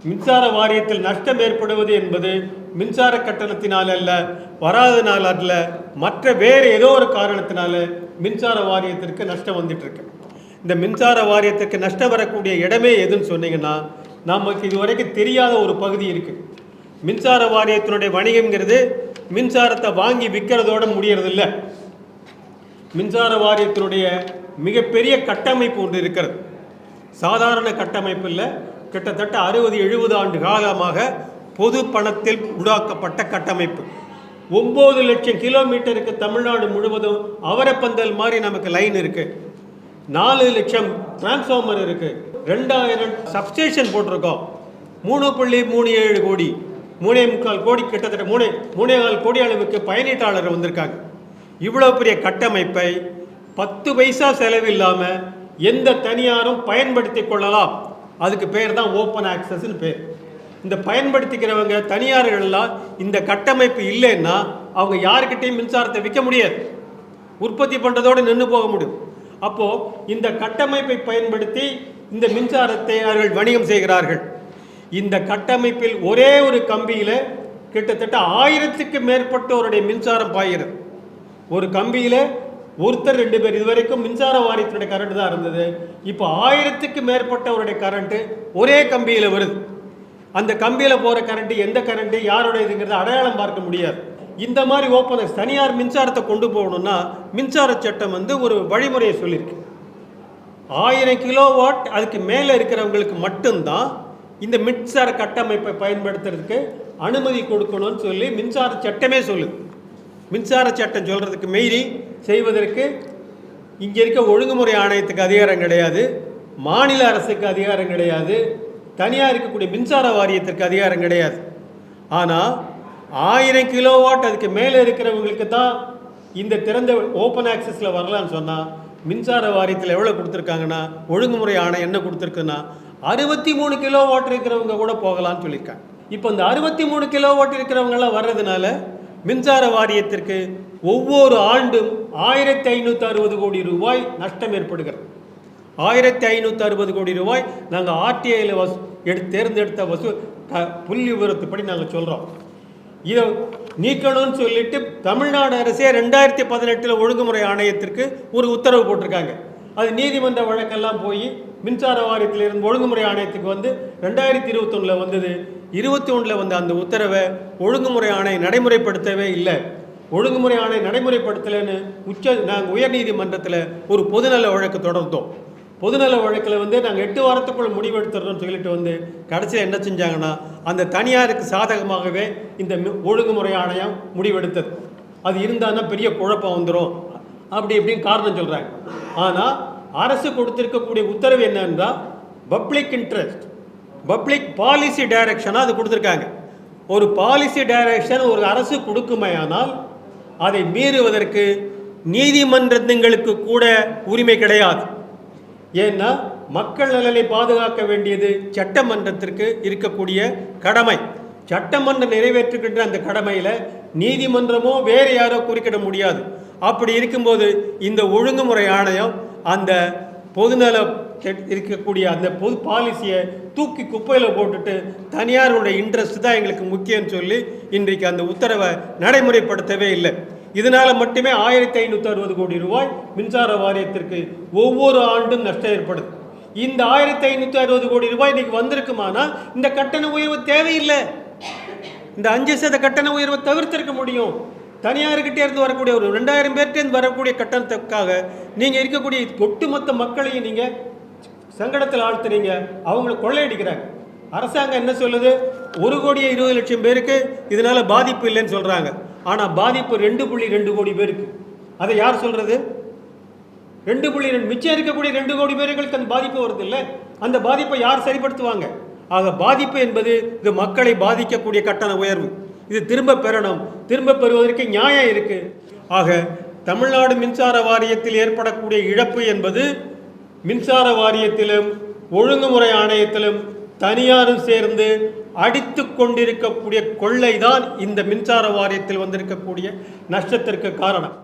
மின்சார வாரியத்தில் நஷ்டம் ஏற்படுவது என்பது மின்சார கட்டணத்தினால் அல்ல, வராதனால் அல்ல, மற்ற வேறு ஏதோ ஒரு காரணத்தினால மின்சார வாரியத்திற்கு நஷ்டம் வந்துட்டு இருக்கு. இந்த மின்சார வாரியத்திற்கு நஷ்டம் வரக்கூடிய இடமே எதுன்னு சொன்னீங்கன்னா, நமக்கு இதுவரைக்கும் தெரியாத ஒரு பகுதி இருக்கு. மின்சார வாரியத்தினுடைய வணிகம்ங்கிறது மின்சாரத்தை வாங்கி விற்கிறதோட முடியறதில்லை. மின்சார வாரியத்தினுடைய மிகப்பெரிய கட்டமைப்பு ஒன்று இருக்கிறது. சாதாரண கட்டமைப்பு இல்லை, கிட்டத்தட்ட 60-70 ஆண்டு காலமாக பொது பணத்தில் உருவாக்கப்பட்ட கட்டமைப்பு. 9 லட்சம் கிலோமீட்டருக்கு தமிழ்நாடு முழுவதும் அவரப்பந்தல் மாதிரி நமக்கு லைன் இருக்கு. 4 லட்சம் டிரான்ஸ்ஃபார்மர் இருக்கு. 2000 சப்ஸ்டேஷன் போட்டிருக்கோம். 3.37 கோடி, 3.25 கோடி, கிட்டத்தட்ட 3.4 கோடி அளவுக்கு பயனீட்டாளர் வந்திருக்காங்க. இவ்வளோ பெரிய கட்டமைப்பை 10 பைசா செலவில்லாமல் எந்த தனியாரும் பயன்படுத்தி கொள்ளலாம். அதுக்கு பேர் தான் ஓப்பன் ஆக்சஸ்ன்னு பேர். இந்த பயன்படுத்திக்கிறவங்க தனியார்கள்லாம் இந்த கட்டமைப்பு இல்லைன்னா அவங்க யாருக்கிட்டையும் மின்சாரத்தை விற்க முடியாது, உற்பத்தி பண்ணுறதோடு நின்று போக முடியும். அப்போது இந்த கட்டமைப்பை பயன்படுத்தி இந்த மின்சாரத்தை அவர்கள் வணிகம் செய்கிறார்கள். இந்த கட்டமைப்பில் ஒரே ஒரு கம்பியில் கிட்டத்தட்ட 1000க்கு மேற்பட்டோருடைய மின்சாரம் பாய்கிறது. ஒரு கம்பியில் ஒருத்தர் 2 பேர். இதுவரைக்கும் மின்சார வாரியத்தினுடைய கரண்ட் தான் இருந்தது. இப்போ 1000க்கு மேற்பட்டவருடைய கரண்ட்டு ஒரே கம்பியில் வருது. அந்த கம்பியில் போகிற கரண்ட்டு எந்த கரண்ட்டு யாருடைய இதுங்கிறத அடையாளம் பார்க்க முடியாது. இந்த மாதிரி ஓப்பன் தனியார் மின்சாரத்தை கொண்டு போகணும்னா மின்சார சட்டம் ஒரு வழிமுறையை சொல்லியிருக்கு. 1000 கிலோவாட் அதுக்கு மேலே இருக்கிறவங்களுக்கு மட்டும்தான் இந்த மின்சார கட்டமைப்பை பயன்படுத்துறதுக்கு அனுமதி கொடுக்கணும்னு சொல்லி மின்சார சட்டமே சொல்லுது. மின்சார சட்டம் சொல்கிறதுக்கு மீறி செய்வதற்கு இங்கே இருக்க ஒழுங்குமுறை ஆணையத்துக்கு அதிகாரம் கிடையாது, மாநில அரசுக்கு அதிகாரம் கிடையாது, தனியாக இருக்கக்கூடிய மின்சார வாரியத்திற்கு அதிகாரம் கிடையாது. ஆனால் 1000 கிலோவாட் அதுக்கு மேலே இருக்கிறவங்களுக்கு தான் இந்த திறந்த ஓப்பன் ஆக்சஸில் வரலான்னு சொன்னால் மின்சார வாரியத்தில் எவ்வளோ கொடுத்துருக்காங்கன்னா, ஒழுங்குமுறை ஆணையம் என்ன கொடுத்துருக்குன்னா 63 கிலோவாட் இருக்கிறவங்க கூட போகலான்னு சொல்லியிருக்காங்க. இப்போ இந்த 63 கிலோவாட் இருக்கிறவங்கெல்லாம் வர்றதுனால மின்சார வாரியத்திற்கு ஒவ்வொரு ஆண்டும் 1560 கோடி ரூபாய் நஷ்டம் ஏற்படுகிறது. 1560 கோடி ரூபாய் நாங்கள் ஆர்டிஐயில் தேர்ந்தெடுத்த புள்ளி விவரத்துப்படி நாங்கள் சொல்கிறோம். இதை நீக்கணும்னு சொல்லிட்டு தமிழ்நாடு அரசே 2018 ஒழுங்குமுறை ஆணையத்திற்கு ஒரு உத்தரவு போட்டிருக்காங்க. அது நீதிமன்ற வழக்கெல்லாம் போய் மின்சார வாரியத்தில் இருந்து ஒழுங்குமுறை ஆணையத்துக்கு 2021 வந்தது. 21 அந்த உத்தரவை ஒழுங்குமுறை ஆணையம் நடைமுறைப்படுத்தவே இல்லை. ஒழுங்குமுறை ஆணையம் நடைமுறைப்படுத்தலைன்னு நாங்கள் உயர்நீதிமன்றத்தில் ஒரு பொதுநல வழக்கு தொடர்ந்தோம். பொதுநல வழக்கில் நாங்கள் 8 வாரத்துக்குள்ள முடிவெடுத்துறோம்னு சொல்லிட்டு கடைசியில் என்ன செஞ்சாங்கன்னா அந்த தனியாருக்கு சாதகமாகவே இந்த ஒழுங்குமுறை ஆணையம் முடிவெடுத்தது. அது இருந்தான்னா பெரிய குழப்பம் வந்துடும் அப்படி இப்படின்னு காரணம் சொல்கிறாங்க. ஆனால் அரசு கொடுத்திருக்கக்கூடிய உத்தரவு என்னன்னா பப்ளிக் இன்ட்ரெஸ்ட், பப்ளிக் பாலிசி டைரக்ஷனாக அது கொடுத்துருக்காங்க. ஒரு பாலிசி டைரக்ஷன் ஒரு அரசு கொடுக்குமையானால் அதை மீறுவதற்கு நீதிமன்றங்களுக்கு கூட உரிமை கிடையாது. ஏன்னா மக்கள் நலனை பாதுகாக்க வேண்டியது சட்டமன்றத்திற்கு இருக்கக்கூடிய கடமை. சட்டமன்றம் நிறைவேற்றுகின்ற அந்த கடமையில் நீதிமன்றமோ வேறு யாரோ குறுக்கிட முடியாது. அப்படி இருக்கும்போது இந்த ஒழுங்குமுறை ஆணையம் அந்த பொதுநல இருக்கக்கூடிய அந்த பொது பாலிசியை தூக்கி குப்பையில் போட்டுட்டு தனியாருடைய இன்ட்ரெஸ்ட் தான் எங்களுக்கு முக்கியம்னு சொல்லி இன்றைக்கு அந்த உத்தரவை நடைமுறைப்படுத்தவே இல்லை. இதனால் மட்டுமே 1560 கோடி ரூபாய் மின்சார வாரியத்திற்கு ஒவ்வொரு ஆண்டும் நஷ்டம் ஏற்படுது. இந்த 1560 கோடி ரூபாய் இன்னைக்கு வந்திருக்குமானா இந்த கட்டண உயர்வு தேவையில்லை. இந்த 5% கட்டண உயர்வை தவிர்த்திருக்க முடியும். தனியார்கிட்டே இருந்து வரக்கூடிய ஒரு 2000 பேர்கிட்டேருந்து வரக்கூடிய கட்டணத்துக்காக நீங்கள் இருக்கக்கூடிய ஒட்டுமொத்த மக்களையும் நீங்கள் சங்கடத்தில் ஆழ்த்துறீங்க, அவங்களை கொள்ளையடிக்கிறாங்க. அரசாங்கம் என்ன சொல்லுது, 1,20,00,000 பேருக்கு இதனால் பாதிப்பு இல்லைன்னு சொல்கிறாங்க. ஆனால் பாதிப்பு 2.2 கோடி பேருக்கு. அதை யார் சொல்கிறது? 2.2 மிச்சம் இருக்கக்கூடிய 2 கோடி பேர்களுக்கு அந்த பாதிப்பு வருது இல்லை. அந்த பாதிப்பை யார் சரிப்படுத்துவாங்க? ஆக பாதிப்பு என்பது இது மக்களை பாதிக்கக்கூடிய கட்டண உயர்வு. இது திரும்ப பெறணும். திரும்ப பெறுவதற்கு நியாயம் இருக்குது. ஆக தமிழ்நாடு மின்சார வாரியத்தில் ஏற்படக்கூடிய இழப்பு என்பது மின்சார வாரியத்திலும் ஒழுங்குமுறை ஆணையத்திலும் தனியாரும் சேர்ந்து அடித்து கொண்டிருக்கக்கூடிய கொள்ளைதான் இந்த மின்சார வாரியத்தில் வந்திருக்கக்கூடிய நஷ்டத்திற்கு காரணம்.